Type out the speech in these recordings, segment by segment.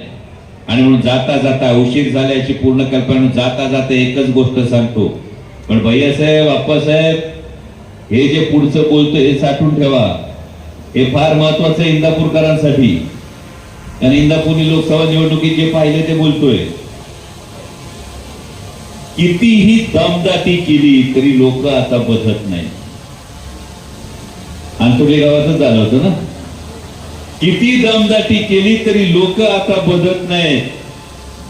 आणि म्हणून जाता जाता उशीर झाल्याची पूर्ण कल्पना जाता जाता एकच गोष्ट सांगतो, पण भैयासाहेब आप्पासाहेब हे जे पुढचं बोलतो हे साठवून ठेवा. हे फार महत्वाचं आहे इंदापूरकरांसाठी. आणि इंदापूरनी लोकसभा निवडणुकीत जे पाहिले ते बोलतोय. कितीही दमदाटी केली तरी लोक आता बदलत नाही. अंतुर्ली गावातच झालं होतं ना. किती दमदाटी केली तरी लोक आता बदलत नाही.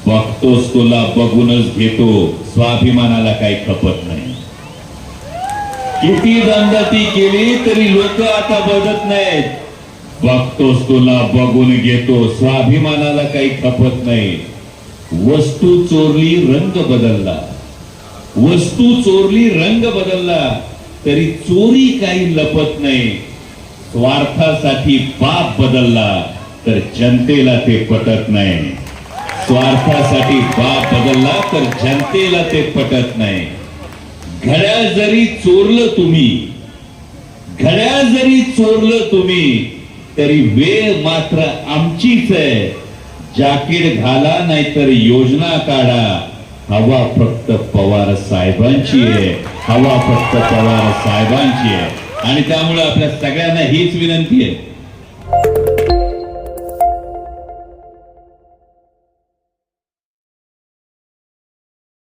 बघतोस तुला बघूनच घेतो, स्वाभिमानाला काही खपत नाही. किती दमदाटी केली तरी लोक आता बदलत नाहीत. बघतोस तुला बघून घेतो, स्वाभिमानाला काही खपत नाही. वस्तू चोरली रंग बदलला, वस्तू चोरली रंग बदलला तरी चोरी काही लपत नाही. स्वार्थासाठी बाप बदलला तर जनतेला ते पटत नाही. स्वार्थासाठी बाप बदलला तर जनतेला ते पटत नाही. घड्याळ जरी चोरलं तुम्ही, घड्याळ जरी चोरलं तुम्ही तरी वेळ मात्र आमचीच आहे. जाकीट घाला नाहीतर योजना काढा. हवा फक्त पवार साहेबांची आहे, हवा फक्त पवार साहेबांची आहे. आणि त्यामुळे आपल्या सगळ्यांना हीच विनंती आहे,